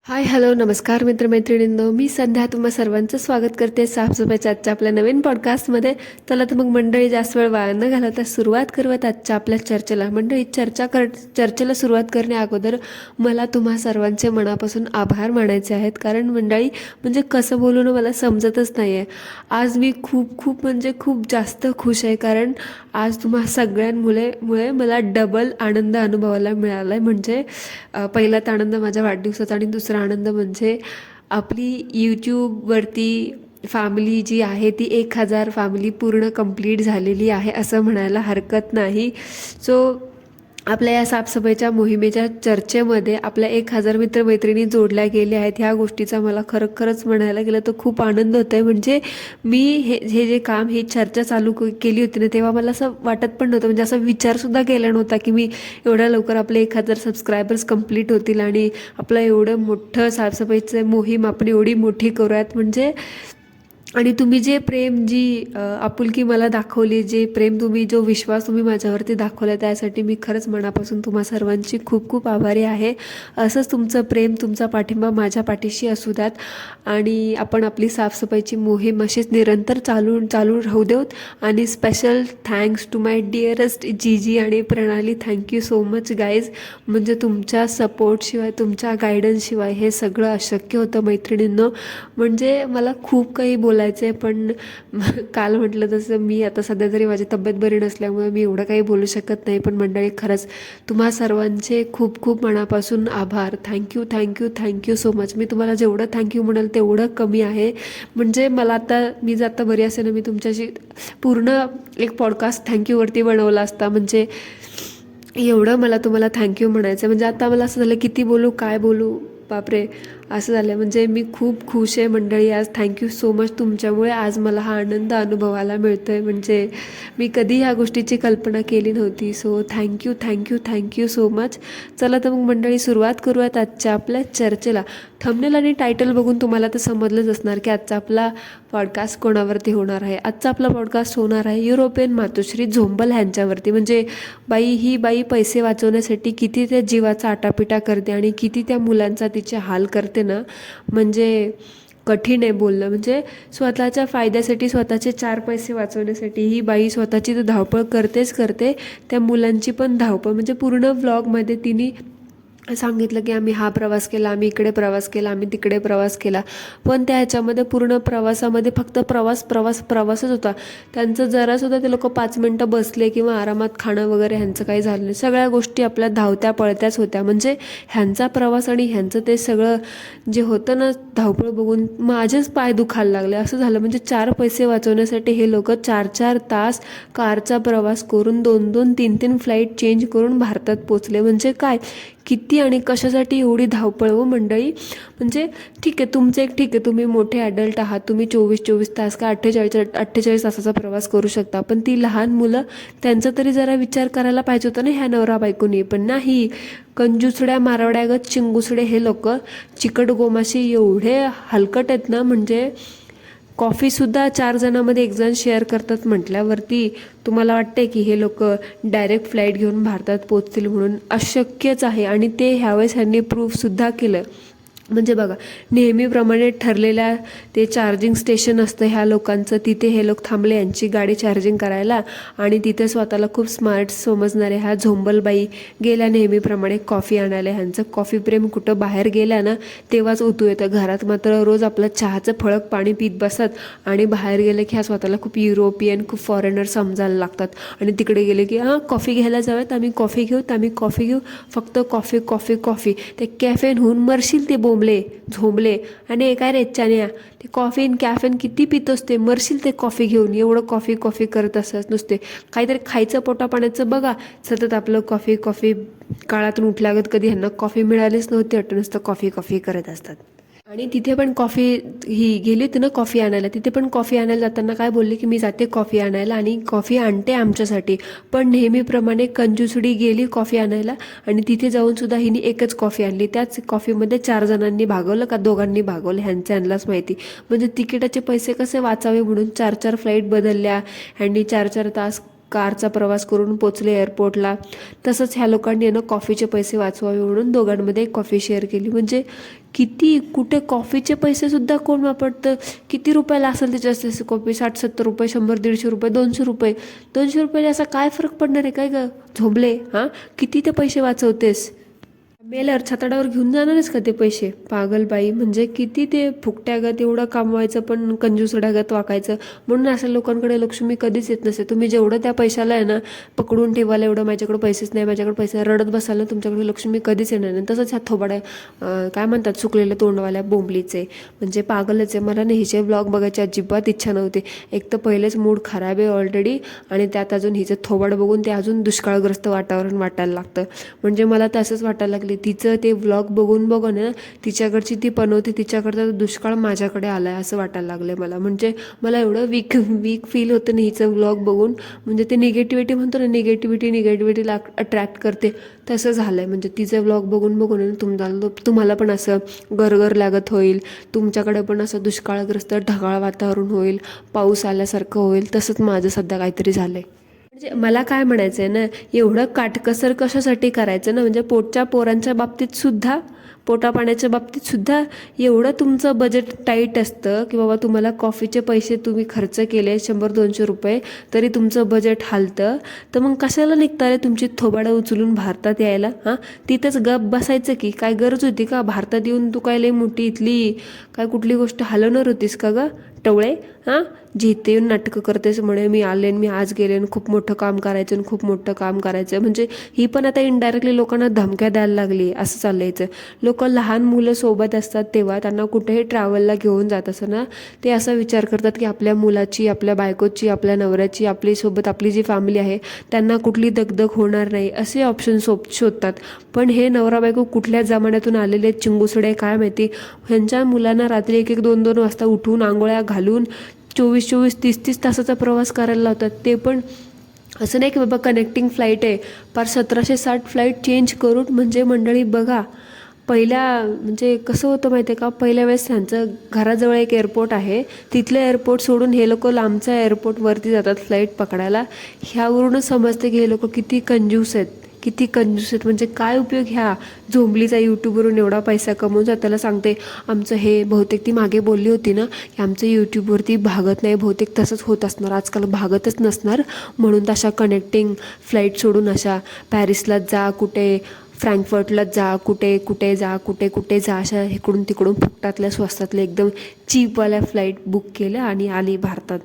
Hi hello नमस्कार मित्रमैत्रिणींनो, मी संध्या तुम्हा सर्वांचं स्वागत करते साफसफाईच्या आजच्या आपल्या नवीन पॉडकास्टमध्ये. चला तर मग मंडळी, जास्त वेळ वाया न घालवता सुरुवात करूयात आजच्या आपल्या चर्चेला. मंडळी, चर्चेला सुरुवात करण्या अगोदर मला तुम्हा सर्वांचे मनापासून आभार मानायचे आहेत. कारण मंडळी, म्हणजे कसं बोलू ना, मला समजतच नाही आहे. आज मी खूप जास्त खुश आहे. कारण आज तुम्हा सगळ्यांमुळे मला डबल आनंद अनुभवायला मिळाला आहे. म्हणजे पहिलाच आनंद माझ्या वाढदिवसाचा, आणि दुसरा आनंद म्हणजे आपली यूट्यूबवरती फॅमिली जी आहे ती 1000 फॅमिली पूर्ण कंप्लीट झालेली आहे असं म्हणायला हरकत नाही. सो आपल्या या साफसफाईच्या मोहिमेच्या चर्चेमध्ये आपल्या 1000 मित्रमैत्रिणी जोडल्या गेल्या आहेत. ह्या गोष्टीचा मला खरंच म्हणायला गेलं तर खूप आनंद होतो आहे. म्हणजे मी हे जे काम, ही चर्चा चालू केली होती ना, तेव्हा मला असं वाटत पण नव्हतं, म्हणजे असा विचारसुद्धा केला नव्हता की मी एवढ्या लवकर आपले 1000 सबस्क्रायबर्स कंप्लीट होतील आणि आपलं एवढं मोठं साफसफाईचं मोहीम आपण एवढी मोठी करूयात. म्हणजे आणि तुम्ही जे प्रेम, जी आपुलकी मला दाखवली, जे प्रेम तुम्ही, जो विश्वास तुम्ही माझ्यावरती दाखवला, त्यासाठी मी खरंच मनापासून तुम्हा सर्वांची खूप आभारी आहे. असंच तुमचं प्रेम, तुमचा पाठिंबा माझ्या पाठीशी असू द्यात आणि आपण आपली साफसफाईची मोहीम अशीच निरंतर चालू राहू देऊत. आणि special thanks to my dearest जीजी आणि Pranali. Thank you so much guys. म्हणजे तुमच्या सपोर्टशिवाय, तुमच्या गायडन्सशिवाय हे सगळं अशक्य होतं मैत्रिणींनो. म्हणजे मला खूप काही बोलायचं आहे, पण काल म्हटलं तसं मी आता सध्या तरी माझी तब्येत बरी नसल्यामुळे मी एवढं काही बोलू शकत नाही. पण मंडळी, खरंच तुम्हा सर्वांचे खूप मनापासून आभार. Thank you so much. मी तुम्हाला जेवढं थँक्यू म्हणाल तेवढं कमी आहे. म्हणजे मला आता, मी जर आता बरी असेल ना, मी तुमच्याशी पूर्ण एक पॉडकास्ट थँक्यूवरती बनवला असता. म्हणजे एवढं मला तुम्हाला थँक्यू म्हणायचं. म्हणजे आता मला असं झालं, किती बोलू, काय बोलू, बापरे, असं झालं. म्हणजे मी खूप खुश आहे मंडळी आज. Thank you so much. तुमच्यामुळे आज मला हा आनंद अनुभवायला मिळतो आहे. म्हणजे मी कधी ह्या गोष्टीची कल्पना केली नव्हती. So thank you so much. चला तर मग मंडळी, सुरुवात करूयात आजच्या आपल्या चर्चेला. थंबनेल आणि टायटल बघून तुम्हाला तर समजलंच असणार की आजचा आपला पॉडकास्ट कोणावरती होणार आहे. आजचा आपला पॉडकास्ट होणार आहे युरोपियन मातोश्री झोंबल ह्यांच्यावरती. म्हणजे ही बाई पैसे वाचवण्यासाठी किती त्या जीवाचा आटापिटा करते आणि किती त्या मुलांचा तिचे हाल करते ना. म्हणजे कठीण आहे बोलणं. म्हणजे स्वतःच्या फायद्यासाठी, स्वतःचे 4 पैसे वाचवण्यासाठी ही बाई स्वतःची तर धावपळ करते, त्या मुलांची पण धावपळ. म्हणजे पूर्ण व्लॉगमध्ये तिने सांगितलं की आम्ही हा प्रवास केला, आम्ही इकडे प्रवास केला, आम्ही तिकडे प्रवास केला. पण त्या ह्याच्यामध्ये पूर्ण प्रवासामध्ये फक्त प्रवासच होता. त्यांचं जरासुद्धा ते लोक 5 मिनटं बसले किंवा आरामात खाणं वगैरे ह्यांचं काही झालं नाही. सगळ्या गोष्टी आपल्या धावत्या पळत्याच होत्या. म्हणजे ह्यांचा प्रवास आणि ह्यांचं ते सगळं जे होतं ना, धावपळ बघून माझेच पाय दुखायला लागले. असं झालं, म्हणजे 4 पैसे वाचवण्यासाठी हे लोक 4 तास कारचा प्रवास करून 2 3 फ्लाईट चेंज करून भारतात पोचले. म्हणजे काय, किती आणि कशासाठी एवढी धावपळ हो मंडळी. म्हणजे ठीक आहे, तुम्ही मोठे ॲडल्ट आहात, तुम्ही 24 तास का 48 तासाचा प्रवास करू शकता. पण ती लहान मुलं, त्यांचा तरी जरा विचार करायला पाहिजे होता ना ह्या नवरा बायकोनी. पण नाही, कंजूसड्या मारवड्यागत चिंगुसडे हे लोक, चिकट गोमाशी एवढे हलकट आहेत ना. म्हणजे कॉफीसुद्धा 4 जणांमध्ये 1 जण शेअर करतात म्हटल्यावरती तुम्हाला वाटते की हे लोक डायरेक्ट फ्लाईट घेऊन भारतात पोचतील म्हणून? अशक्यच आहे. आणि ते ह्यावेळेस ह्यांनी प्रूफसुद्धा केलं. म्हणजे बघा, नेहमीप्रमाणे ठरलेल्या ते चार्जिंग स्टेशन असतं ह्या लोकांचं, तिथे हे लोक थांबले यांची गाडी चार्जिंग करायला. आणि तिथे स्वतःला खूप स्मार्ट समजणारे ह्या झोंबलबाई गेल्या नेहमीप्रमाणे कॉफी आणायला. ह्यांचं कॉफी प्रेम कुठं बाहेर गेल्या ना तेव्हाच उतू येतं. घरात मात्र रोज आपलं चहाचं फळक पाणी पीत बसत, आणि बाहेर गेले की ह्या स्वतःला खूप युरोपियन, खूप फॉरेनर समजायला लागतात. आणि तिकडे गेले की कॉफी घ्यायला जाऊयात, आम्ही कॉफी घेऊ, फक्त कॉफी. ते कॅफेनहून मरशील ते झोंबले. आणि काय रे चान्या, ते कॉफी कॅफेन किती पितोस, ते मरशील ते कॉफी घेऊन. एवढं कॉफी करत असत नुसते. काहीतरी खायचं, पोटा पाण्याचं बघा. सतत आपलं कॉफी. काळातून उठल्यागत कधी ह्यांना कॉफी मिळालीच नव्हती वाटतं, नुसतं कॉफी करत असतात. आणि तिथे पण कॉफी, ही गेली होती ना कॉफी आणायला, तिथे पण कॉफी आणायला जाताना काय बोलले की मी जाते कॉफी आणायला आणि कॉफी आणते आमच्यासाठी. पण नेहमीप्रमाणे कंजूसडी गेली कॉफी आणायला, आणि तिथे जाऊन सुद्धा हिने एकच कॉफी आणली. त्याच कॉफीमध्ये 4 जणांनी भागवलं का 2घांनी भागवलं ह्यांचं ह्यांनाच माहिती. म्हणजे तिकिटाचे पैसे कसे वाचावे म्हणून 4 फ्लाईट बदलल्या ह्यांनी. 4 तास कारचा प्रवास करून पोचले एअरपोर्टला. तसंच ह्या लोकांनी ना कॉफीचे पैसे वाचवावे म्हणून दोघांमध्ये एक कॉफी शेअर केली. म्हणजे किती कुठे कॉफीचे पैसेसुद्धा कोण वापरतं. किती रुपयाला असेल त्याची असते कॉफी, 60-70 रुपये, 100-150 रुपये, 200 रुपये. 200 रुपयाला असा काय फरक पडणार आहे काय गं झोंबले? हां, किती ते पैसे वाचवतेस? मेल्यावर छाताडावर घेऊन जाणारच का ते पैसे? पागलबाई. म्हणजे किती ते फुकट्यागत एवढं कमवायचं पण कंजूसड्यागत वाकायचं. म्हणून अशा लोकांकडे लक्ष्मी कधीच येत नसते. तुम्ही जेवढं त्या पैशाला आहे ना पकडून ठेवायला, एवढं माझ्याकडे पैसेच नाही, माझ्याकडे पैसे रडत बसायला, तुमच्याकडे लक्ष्मी कधीच येणार नाही. तसंच ह्या थोबाड्या काय म्हणतात चुकलेल्या तोंडवाल्या बोंबलीचे, म्हणजे पागलच आहे. मला नाही हिचे ब्लॉग बघायची अजिबात इच्छा नव्हती. एक तर पहिलेच मूड खराब आहे ऑलरेडी, आणि त्यात अजून हिचं थोबाड बघून ते अजून दुष्काळग्रस्त वातावरण वाटायला लागतं. म्हणजे मला तर असंच वाटायला लागले, तिचं ते व्लॉग बघून ना तिच्याकडची ती पनवती, तिच्याकडचा दुष्काळ माझ्याकडे आलाय असं वाटायला लागलंय मला. म्हणजे मला एवढं वीक फील होतं ना हिचं व्लॉग बघून. म्हणजे ते निगेटिव्हिटी म्हणतो ना, निगेटिव्हिटीला अट्रॅक्ट करते, तसं झालंय. म्हणजे तिचं व्लॉग बघून तुम्हाला पण असं गरगर लागत होईल, तुमच्याकडे पण असं दुष्काळग्रस्त ढगाळ वातावरण होईल, पाऊस आल्यासारखं होईल. तसंच माझं सध्या काहीतरी झालंय. म्हणजे मला काय म्हणायचं आहे ना, एवढं काटकसर कशासाठी करायचं ना? म्हणजे पोटच्या पोरांच्या बाबतीत सुद्धा, पोटापाण्याच्या बाबतीत सुद्धा एवढं तुमचं बजेट टाईट असतं की बाबा तुम्हाला कॉफीचे पैसे तुम्ही खर्च केले 100-200 रुपये तरी तुमचं बजेट हालतं. तर मग कशाला निघता रे तुमची थोबाडं उचलून भारतात यायला? हां, तिथंच गप बसायचं की काय गरज होती का? भारतात येऊन तू काय लई मोठी इथली काय कुठली गोष्ट हलवणार होतीस का गं टवळे? हां, जिथे येऊन नाटकं करतेस म्हणे मी आले, मी आज गेले, खूप मोठं काम करायचं आणि खूप मोठं काम करायचं. म्हणजे ही पण आता इनडायरेक्टली लोकांना धमक्या द्यायला लागली असं चाललायचं. लोक लहान मुलं सोबत असतात तेव्हा त्यांना कुठेही ट्रॅव्हलला घेऊन जात असं ना, ते असा विचार करतात की आपल्या मुलाची, आपल्या बायकोची, आपल्या नवऱ्याची, आपली सोबत आपली जी फॅमिली आहे त्यांना कुठली दगदग होणार नाही असे ऑप्शन शोधतात. पण हे नवरा बायको कुठल्या जमान्यातून आलेले चिंगुसडे काय माहिती, ह्यांच्या मुलांना रात्री 1-1, 2-2 वाजता उठून आंघोळ्या घालून 24-24, 30-30 तासाचा प्रवास करायला लावतात. ते पण असं नाही की बाबा कनेक्टिंग फ्लाईट आहे, पार 1760 फ्लाईट चेंज करून. म्हणजे मंडळी बघा, पहिल्या म्हणजे कसं होतं माहिती आहे का, पहिल्या वेळेस त्यांचं घराजवळ एक एअरपोर्ट आहे, तिथलं एअरपोर्ट सोडून हे लोक लांबच्या एअरपोर्टवरती जातात फ्लाईट पकडायला. ह्यावरूनच समजते की हे लोक किती कंजूस आहेत, किती कंजूस आहेत. म्हणजे काय उपयोग ह्या झोंबलीचा यूट्यूबवरून एवढा पैसा कमवून त्याला सांगते आमचं हे, बहुतेक ती मागे बोलली होती ना की आमचं यूट्यूबवरती भागत नाही, बहुतेक तसंच होत असणार, आजकाल भागतच नसणार. म्हणून तशा कनेक्टिंग फ्लाईट सोडून अशा पॅरिसला जा, कुठे फ्रँकफर्टला जा, कुठे कुठे जा, कुठे कुठे जा, अशा इकडून तिकडून फुकटातल्या स्वस्तातल्या एकदम चीपवाल्या फ्लाईट बुक केल्या आणि आली भारतात.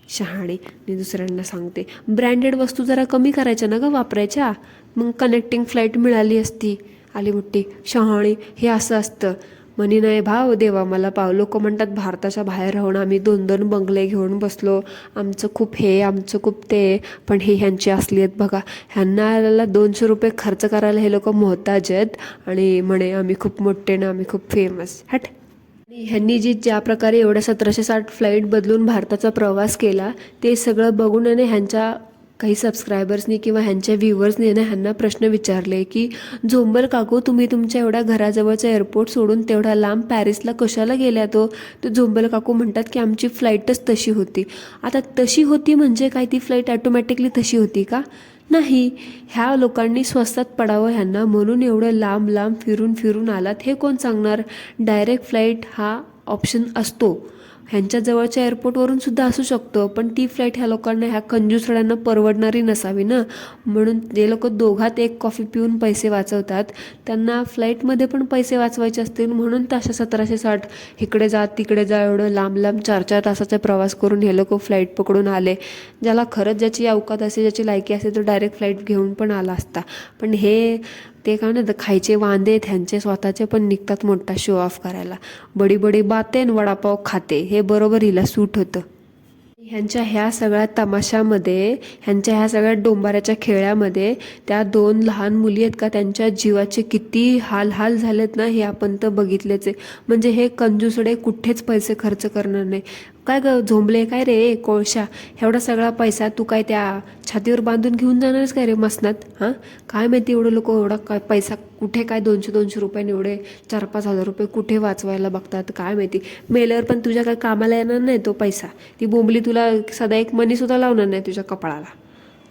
शहाणे. मी दुसऱ्यांना सांगते ब्रँडेड वस्तू जरा कमी करायच्या ना गं वापरायच्या, मग कनेक्टिंग फ्लाईट मिळाली असती. आली मोठी शहाणी. हे असं असतं. म्हणी नाही भाव देवा मला पाव. लोक म्हणतात भारताच्या बाहेर राहून आम्ही 2-2 बंगले घेऊन बसलो, आमचं खूप हे, आमचं खूप ते. पण हे ह्यांची असलीयत बघा. ह्यांना 200 रुपये खर्च करायला हे लोक मोहताज आहेत आणि म्हणे आम्ही खूप मोठे ना, आम्ही खूप फेमस. हट. ह्यांनी ज्या प्रकारे एवढ्या 1760 फ्लाईट बदलून भारताचा प्रवास केला ते सगळं बघून ह्यांच्या काही सबस्क्रायबर्सनी किंवा ह्यांच्या व्ह्युअर्सनी ह्यांना प्रश्न विचारले की झोंबल काकू तुम्ही तुमच्या एवढ्या घराजवळचा एअरपोर्ट सोडून तेवढा लांब पॅरिसला कशाला गेल्या? तो झोंबल काकू म्हणतात की आमची फ्लाईटच तशी होती. आता तशी होती म्हणजे काय ती फ्लाईट ॲटोमॅटिकली तशी होती का? नाही. ह्या लोकांनी स्वस्तात पडावं ह्यांना म्हणून एवढं लांब लांब फिरून फिरून आलात हे कोण सांगणार? डायरेक्ट फ्लाईट हा ऑप्शन असतो, ह्यांच्या जवळच्या एअरपोर्टवरून सुद्धा असू शकतो, पण ती फ्लाईट ह्या लोकांना, ह्या कंजूसड्यांना परवडणारी नसावी ना. म्हणून जे लोक दोघात एक कॉफी पिऊन पैसे वाचवतात त्यांना फ्लाईटमध्ये पण पैसे वाचवायचे असतील म्हणून तशा 1760 इकडे जा तिकडे जा एवढं लांब लांब 4-4 तासाचा प्रवास करून हे लोक फ्लाईट पकडून आले. ज्याला खरंच ज्याची अवकात असेल, ज्याची लायकी असेल तो डायरेक्ट फ्लाईट घेऊन पण आला असता. पण हे ते काय ना खायचे वांदे ह्यांचे स्वतःचे पण निघतात मोठा शो ऑफ करायला. बडी बडी बाते न वडापाव खाते, हे बरोबर हिला सूट होतं. ह्यांच्या ह्या सगळ्या तमाशामध्ये, ह्यांच्या ह्या सगळ्या डोंबाऱ्याच्या खेळामध्ये त्या 2 लहान मुली आहेत का त्यांच्या जीवाचे किती हाल झालेत ना हे आपण तर बघितलेच आहे. म्हणजे हे कंजूसडे कुठेच पैसे खर्च करणार नाही. काय ग झोंबले काय रे कोळशा, एवढा सगळा पैसा तू काय त्या छातीवर बांधून घेऊन जाणारच काय रे मसनात? हां, काय माहिती एवढं लोक एवढा काय पैसा कुठे काय 200-200 रुपयाने एवढे 4-5 हजार रुपये कुठे वाचवायला बघतात काय माहिती. मेल्यावर पण तुझ्या काय कामाला येणार नाही तो पैसा. ती बोंबली तुला सदा एक मनीसुद्धा लावणार नाही तुझ्या कपाळाला.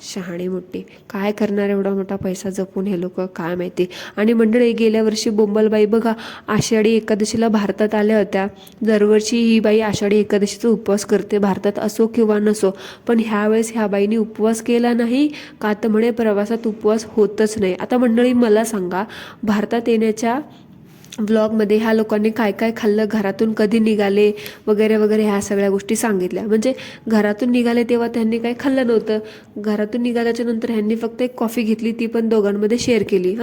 शहाणी मोठी. काय करणार एवढा मोठा पैसा जपून हे लोक, काय माहिती. आणि मंडळी, गेल्या वर्षी बोंबलबाई बघा आषाढी एकादशीला भारतात आल्या होत्या. दरवर्षी ही बाई आषाढी एकादशीचा उपवास करते, भारतात असो किंवा नसो. पण ह्यावेळेस ह्या बाईने उपवास केला नाही का, तर म्हणे प्रवासात उपवास होतच नाही. आता मंडळी मला सांगा, भारतात येण्याच्या ब्लॉगमध्ये ह्या लोकांनी काय काय खाल्लं, घरातून कधी निघाले वगैरे वगैरे ह्या सगळ्या गोष्टी सांगितल्या. म्हणजे घरातून निघाले तेव्हा त्यांनी काही खाल्लं नव्हतं. घरातून निघाल्याच्या नंतर ह्यांनी फक्त एक कॉफी घेतली, ती पण दोघांमध्ये शेअर केली.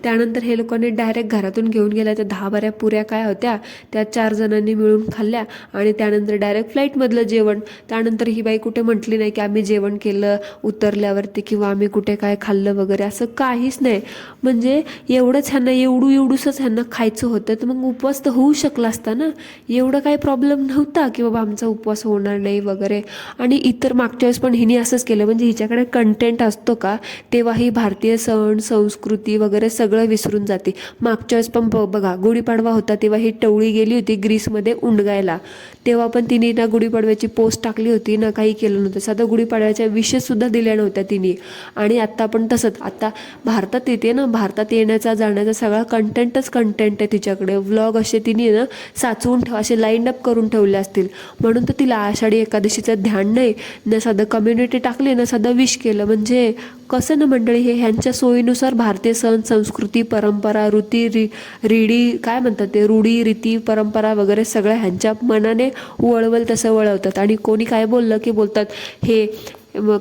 त्यानंतर हे लोकांनी डायरेक्ट घरातून घेऊन गेल्या त्या 10-12 पुऱ्या काय होत्या त्या 4 जणांनी मिळून खाल्ल्या. आणि त्यानंतर डायरेक्ट फ्लाईटमधलं जेवण. त्यानंतर ही बाई कुठे म्हटली नाही की आम्ही जेवण केलं उतरल्यावरती किंवा आम्ही कुठे काय खाल्लं वगैरे, असं काहीच नाही. म्हणजे एवढंच ह्यांना एवढूसंच ह्यांना खायचं होतं, तर मग उपवास तर होऊ शकला असता ना. एवढं काही प्रॉब्लेम नव्हता की बाबा आमचा उपवास होणार नाही वगैरे. आणि इतर मागच्या वेळेस पण हिने असंच केलं. म्हणजे हिच्याकडे कंटेंट असतो का, तेव्हा ही भारतीय सण संस्कृती वगैरे सगळं विसरून जाते. मागच्या वेळेस पण बघा गुढीपाडवा होता, तेव्हा ही टवळी गेली होती ग्रीसमध्ये उंडगायला. तेव्हा पण तिने ना गुढीपाडव्याची पोस्ट टाकली होती ना, काही केलं नव्हतं. साधा गुढीपाडव्याच्या विशेषसुद्धा दिल्या नव्हत्या तिने. आणि आत्ता पण तसंच. आता भारतात येते ना, भारतात येण्याचा जाण्याचा सगळा कंटेंटच कंटेंट आहे तिच्याकडे. व्लॉग असे तिने ना साचवून असे लाईन अप करून ठेवले असतील. म्हणून तर तिला आषाढी एकादशीचं ध्यान नाही ना, साधं कम्युनिटी टाकली ना, साधं विश केलं. म्हणजे कसं ना मंडळी, हे ह्यांच्या सोयीनुसार भारतीय सण संस्कृती परंपरा रीडी काय म्हणतात ते, रूढी रीती परंपरा वगैरे सगळ्या ह्यांच्या मनाने वळवल तसं वळवतात. आणि कोणी काय बोललं की बोलतात हे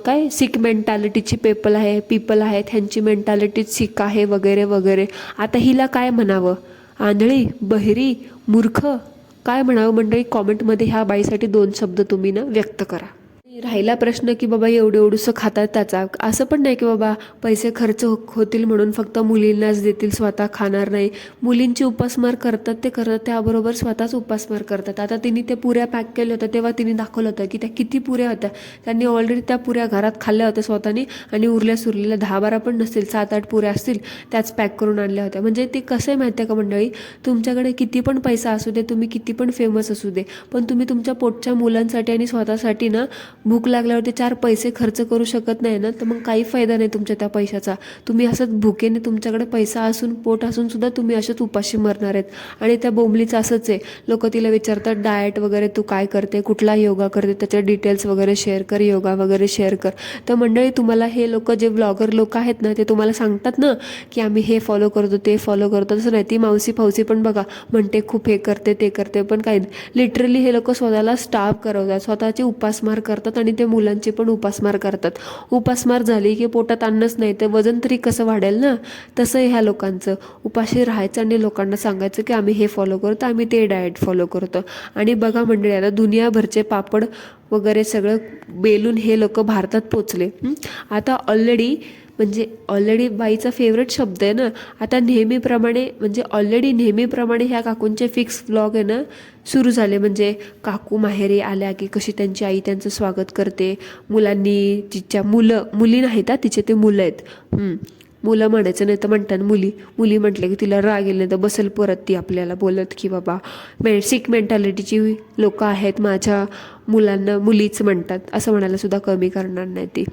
काय सिक मेंटॅलिटीची पीपल आहेत, ह्यांची मेंटॅलिटी सिक आहे वगैरे वगैरे. आता हिला काय म्हणावं, आंधळी, बहिरी, मूर्ख, काय म्हणावं मंडळी? कॉमेंटमध्ये ह्या बाईसाठी 2 शब्द तुम्ही ना व्यक्त करा. राहिला प्रश्न की बाबा एवढंसं खातात त्याचा, असं पण नाही की बाबा पैसे खर्च होतील म्हणून फक्त मुलींनाच देतील, स्वतः खाणार नाही. मुलींची उपासमार करतात ते करतात, त्याबरोबर स्वतःच उपासमार करतात. आता तिने ते पुऱ्या पॅक केल्या होत्या, तेव्हा तिने दाखवलं होतं की त्या किती पुऱ्या होत्या. त्यांनी ऑलरेडी त्या पुऱ्या घरात खाल्ल्या होत्या स्वतःनी, आणि उरल्या सुरलेल्या 10-12 पण नसतील, 7-8 पुऱ्या असतील, त्याच पॅक करून आणल्या होत्या. म्हणजे ते कसं आहे माहिती आहे का मंडळी, तुमच्याकडे किती पण पैसा असू दे, तुम्ही किती पण फेमस असू दे, पण तुम्ही तुमच्या पोटच्या मुलांसाठी आणि स्वतःसाठी ना भूक लागल्यावरती 4 पैसे खर्च करू शकत नाही ना, तर मग काही फायदा नाही तुमच्या त्या पैशाचा. तुम्ही असंच भुकेने, तुमच्याकडे पैसा असून पोट असून सुद्धा तुम्ही अशाच उपाशी मरणार आहेत. आणि त्या बोंबलीचं असंच आहे. लोक तिला विचारतात डाएट वगैरे तू काय करते, कुठला योगा करते, त्याचे डिटेल्स वगैरे शेअर कर, योगा वगैरे शेअर कर. तर मंडळी, तुम्हाला हे लोक जे ब्लॉगर लोक आहेत ना, ते तुम्हाला सांगतात ना की आम्ही हे फॉलो करतो ते फॉलो करतो, तसं नाही. ती मावशी फावसी पण बघा म्हणते खूप हे करते ते करते, पण काही लिटरली हे लोक स्वतःला स्टार्व करवतात, स्वतःची उपासमार करतात आणि ते मुलांची पण उपासमार करतात. उपासमार झाली की पोटात अन्नच नाही तर वजन तरी कसं वाढेल ना. तसं ह्या लोकांचं उपाशी राहायचं आणि लोकांना सांगायचं की आम्ही हे फॉलो करतो, आम्ही ते डाएट फॉलो करतो. आणि बघा मंडळी, आता दुनियाभरचे पापड वगैरे सगळं बेलून हे लोक भारतात पोचले. आता ऑलरेडी बाईचा फेवरेट शब्द आहे ना. आता नेहमीप्रमाणे ह्या काकूंचे फिक्स व्लॉग आहे ना सुरू झाले. म्हणजे काकू माहेरी आल्या की कशी त्यांची आई त्यांचं स्वागत करते. मुली नाहीत, तिचे ते मुलं आहेत. मुलं म्हणायचं नाही तर म्हणतात मुली म्हटले की तिला राग येईल, नाही तर बसेल परत ती आपल्याला बोलत की बाबा सिक मेंटॅलिटीची लोक आहेत, माझ्या मुलांना मुलीच म्हणतात, असं म्हणायला सुद्धा कमी करणार नाही ती.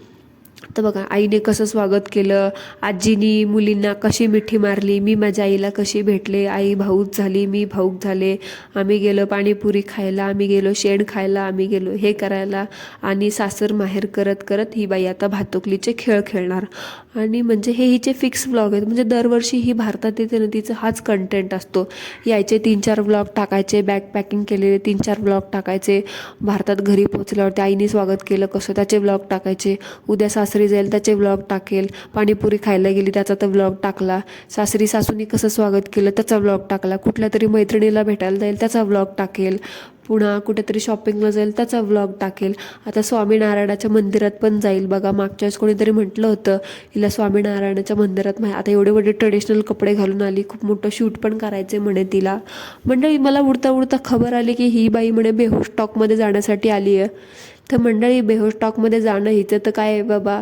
तर बघा आईने कसं स्वागत केलं, आजीनी मुलींना कशी मिठी मारली, मी माझ्या आईला कशी भेटले, आई भाऊक झाली, मी भाऊक झाले, आम्ही गेलो पाणीपुरी खायला, आम्ही गेलो शेण खायला, आम्ही गेलो हे करायला. आणि सासर माहेर करत करत ही बाई आता भातुकलीचे खेळ खेळणार. आणि म्हणजे हे हिचे फिक्स व्लॉग आहेत. म्हणजे दरवर्षी ही भारतात येते ना, तिचं हाच कंटेंट असतो. यायचे 3-4 व्लॉग टाकायचे, बॅग पॅकिंग केलेले 3-4 व्लॉग टाकायचे, भारतात घरी पोहोचल्यावरती आईने स्वागत केलं कसं त्याचे व्लॉग टाकायचे, उद्या सासरी जाईल त्याचे व्लॉग टाकेल, पाणीपुरी खायला गेली त्याचा तर व्लॉग टाकला, सासूनी कसं स्वागत केलं त्याचा व्लॉग टाकला, कुठल्या तरी मैत्रिणीला भेटायला जाईल त्याचा व्लॉग टाकेल, पुन्हा कुठेतरी शॉपिंगला जाईल त्याचा व्लॉग टाकेल. आता स्वामीनारायणाच्या मंदिरात पण जाईल. बघा मागच्या वेळेस कोणीतरी म्हटलं होतं हिला स्वामीनारायणाच्या मंदिरात आता एवढे ट्रेडिशनल कपडे घालून आली, खूप मोठं शूट पण करायचे म्हणे तिला. मंडळी मला उडता खबर आली की ही बाई म्हणे बेहोश टॉकमध्ये जाण्यासाठी आली आहे. तर मंडळी, बेहोश टॉकमध्ये जाणं हिचं तर काय आहे बाबा,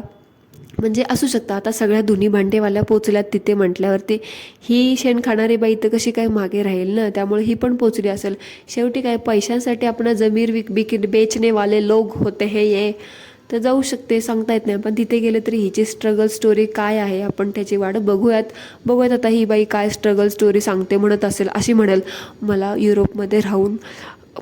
म्हणजे असू शकतं. आता सगळ्या धुनी भांडेवाल्या पोचल्यात तिथे म्हटल्यावरती ही शेण खाणारी बाई तर कशी काय मागे राहील ना, त्यामुळे ही पण पोचली असेल. शेवटी काय पैशांसाठी आपण जमीर बेचने वाले लोग होते हे ये. तर जाऊ शकते, सांगता येत नाही. पण तिथे गेले तरी हिची स्ट्रगल स्टोरी काय आहे आपण त्याची वाट बघूयात आता ही बाई काय स्ट्रगल स्टोरी सांगते. म्हणत असेल अशी म्हणेल, मला युरोपमध्ये राहून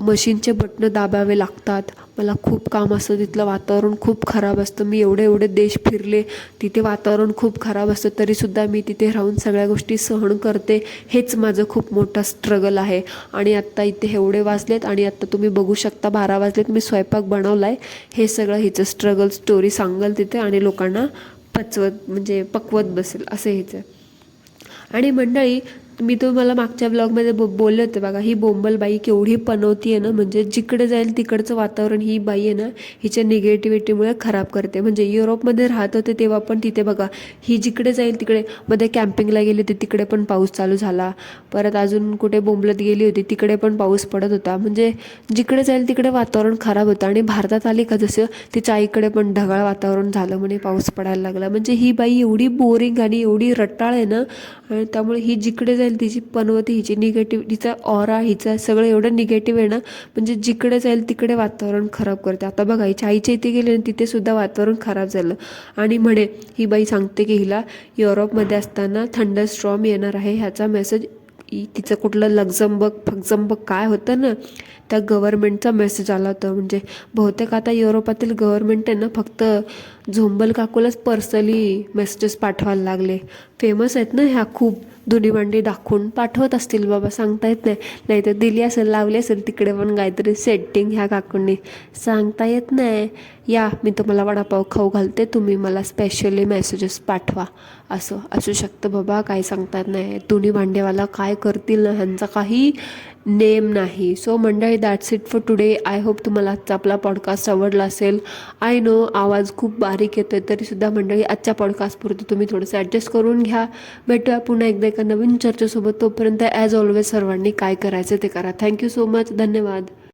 मशीनचे बटणं दाबावे लागतात, मला खूप काम असतं, तिथलं वातावरण खूप खराब असतं, मी एवढे देश फिरले, तिथे वातावरण खूप खराब असतं तरीसुद्धा मी तिथे राहून सगळ्या गोष्टी सहन करते, हेच माझं खूप मोठा स्ट्रगल आहे. आणि आत्ता इथे एवढे वाजलेत आणि आत्ता तुम्ही बघू शकता 12 वाजलेत, मी स्वयंपाक बनवला आहे. हे सगळं हिचं स्ट्रगल स्टोरी सांगेल तिथे आणि लोकांना पकवत बसेल असं हिचं. आणि मंडळी, मी तुम्हाला मागच्या ब्लॉगमध्ये बोलले होते बघा, ही बोंबल बाई केवढी पनवती आहे ना, म्हणजे जिकडे जाईल तिकडचं वातावरण ही बाई आहे ना हिच्या निगेटिव्हिटीमुळे खराब करते. म्हणजे युरोपमध्ये राहत होते तेव्हा पण तिथे बघा, ही जिकडे जाईल तिकडे, मध्ये कॅम्पिंगला गेली होती तिकडे पण पाऊस चालू झाला, परत अजून कुठे बोंबलत गेली होती तिकडे पण पाऊस पडत होता. म्हणजे जिकडे जाईल तिकडे वातावरण खराब होतं. आणि भारतात आली का जसं तिच्या आईकडे पण ढगाळ वातावरण झालं, म्हणे पाऊस पडायला लागला. म्हणजे ही बाई एवढी बोरिंग आणि एवढी रटाळ आहे ना, आणि त्यामुळे ही जिकडे जाईल तिची पनवती, हिची निगेटिव्ह, हिचा ऑरा, हिचं सगळं एवढं निगेटिव्ह आहे ना, म्हणजे जिकडे जाईल तिकडे वातावरण खराब करते. आता बघा हिच्या आईच्या इथे गेले आणि तिथे सुद्धा वातावरण खराब झालं. आणि म्हणे ही बाई सांगते की हिला युरोपमध्ये असताना थंडरस्टॉर्म येणार आहे ह्याचा मेसेज, तिचं कुठलं फक्झंबक काय होतं ना, त्या गव्हर्नमेंटचा मेसेज आला होता. म्हणजे बहुतेक आता युरोपातील गव्हर्नमेंट आहे ना फक्त झोंबल काकूलाच पर्सनली मेसेजेस पाठवायला लागले. फेमस आहेत ना ह्या, खूप धुनी भांडी दाखवून पाठवत असतील बाबा, सांगता येत नाही. नाहीतर दिली असेल, लावली असेल तिकडे पण काहीतरी सेटिंग ह्या काकूंनी, सांगता येत नाही. या मी तुम्हाला वडापाव खाऊ घालते, तुम्ही मला स्पेशली मेसेजेस पाठवा, असं असू शकतं बाबा, काही सांगता येत नाही. धुनी भांडेवाला काय करतील ना, ह्यांचा काही नेम नाही. सो मंडळी, that's it for today. I hope तुम्हाला आजचा आपला पॉडकास्ट आवडला असेल. आय नो आवाज खूप बारीक येतोय, तरीसुद्धा मंडळी आजच्या पॉडकास्टपुरतं तुम्ही थोडंसं ॲडजस्ट करून घ्या. भेटूया पुन्हा एकदा एका नवीन चर्चेसोबत. तोपर्यंत ॲज ऑलवेज सर्वांनी काय करायचं ते करा. Thank you so much. धन्यवाद.